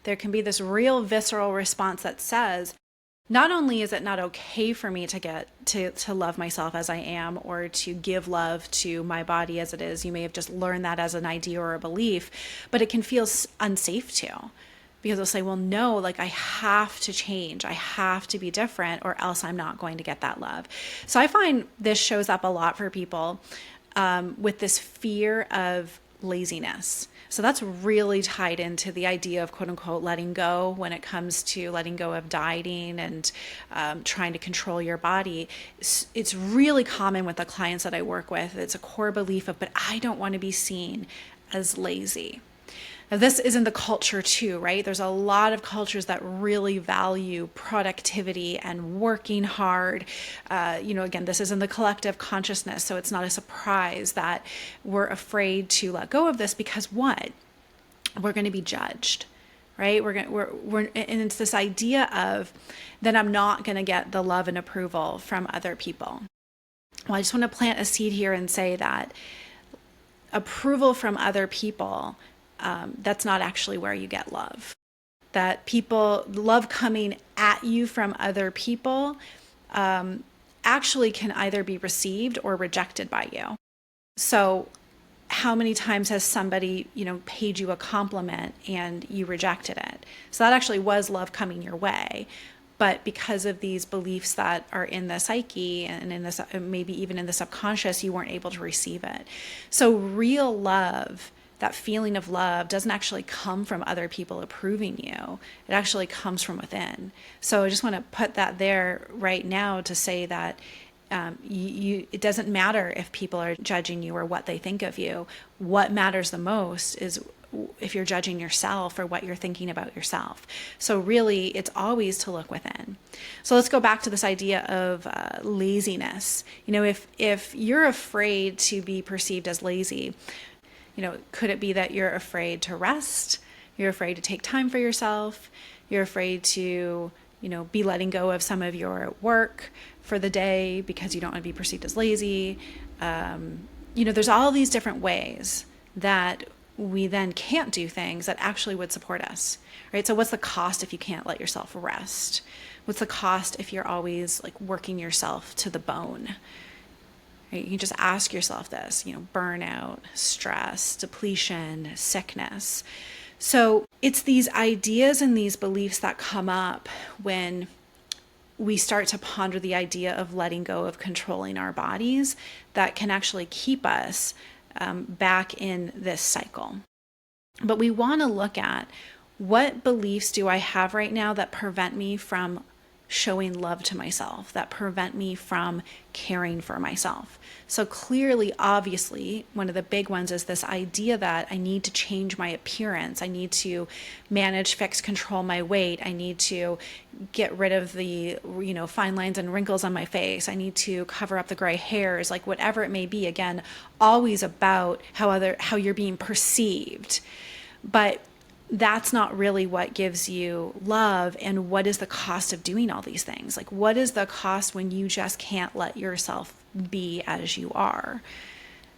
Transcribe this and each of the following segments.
there can be this real visceral response that says, not only is it not okay for me to get to love myself as I am, or to give love to my body as it is. You may have just learned that as an idea or a belief, but it can feel unsafe too. Because they'll say, well, no, like I have to change. I have to be different or else I'm not going to get that love. So I find this shows up a lot for people with this fear of laziness. So that's really tied into the idea of quote unquote letting go when it comes to letting go of dieting and trying to control your body. It's really common with the clients that I work with. It's a core belief of, but I don't want to be seen as lazy. Now, this is in the culture too, right? There's a lot of cultures that really value productivity and working hard. Again, this is in the collective consciousness, so it's not a surprise that we're afraid to let go of this because what? We're going to be judged, right? And it's this idea of that I'm not going to get the love and approval from other people. Well, I just want to plant a seed here and say that approval from other people, that's not actually where you get love. That love coming at you from other people actually can either be received or rejected by you. So how many times has somebody, paid you a compliment and you rejected it? So that actually was love coming your way. But because of these beliefs that are in the psyche and in this, maybe even in the subconscious, you weren't able to receive it. So real love, that feeling of love, doesn't actually come from other people approving you. It actually comes from within. So I just want to put that there right now to say that it doesn't matter if people are judging you or what they think of you. What matters the most is if you're judging yourself or what you're thinking about yourself. So really, it's always to look within. So let's go back to this idea of laziness. If you're afraid to be perceived as lazy, could it be that you're afraid to rest? You're afraid to take time for yourself. You're afraid to, be letting go of some of your work for the day because you don't want to be perceived as lazy. There's all these different ways that we then can't do things that actually would support us, right? So what's the cost if you can't let yourself rest? What's the cost if you're always like working yourself to the bone? Right? You can just ask yourself this, burnout, stress, depletion, sickness. So it's these ideas and these beliefs that come up when we start to ponder the idea of letting go of controlling our bodies that can actually keep us back in this cycle. But we want to look at what beliefs do I have right now that prevent me from showing love to myself, that prevent me from caring for myself. So clearly, obviously, one of the big ones is this idea that I need to change my appearance. I need to manage, fix, control my weight. I need to get rid of the, fine lines and wrinkles on my face. I need to cover up the gray hairs, like whatever it may be. Again, always about how you're being perceived. But that's not really what gives you love. And what is the cost of doing all these things? Like, what is the cost when you just can't let yourself be as you are?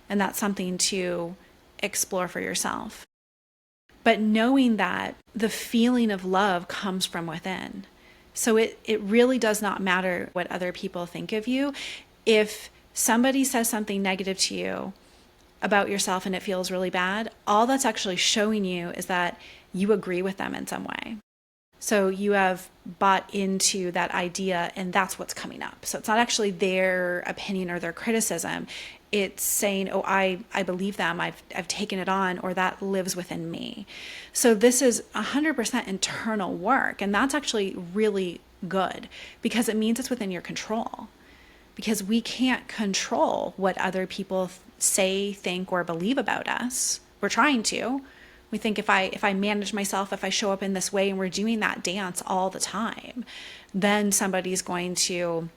And that's something to explore for yourself. But knowing that the feeling of love comes from within. So it really does not matter what other people think of you. If somebody says something negative to you about yourself and it feels really bad, all that's actually showing you is that you agree with them in some way. So you have bought into that idea and that's what's coming up. So it's not actually their opinion or their criticism. It's saying, oh, I believe them, I've taken it on, or that lives within me. So this is 100% internal work. And that's actually really good because it means it's within your control. Because we can't control what other people say, think, or believe about us. We're trying to. We think if I manage myself, if I show up in this way, and we're doing that dance all the time, then somebody's going to,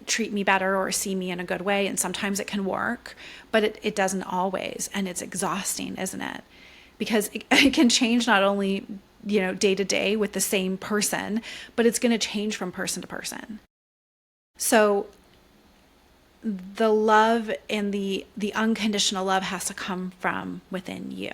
treat me better or see me in a good way. And sometimes it can work, but it doesn't always. And it's exhausting, isn't it? Because it can change not only, day to day with the same person, but it's going to change from person to person. So the love and the unconditional love has to come from within you.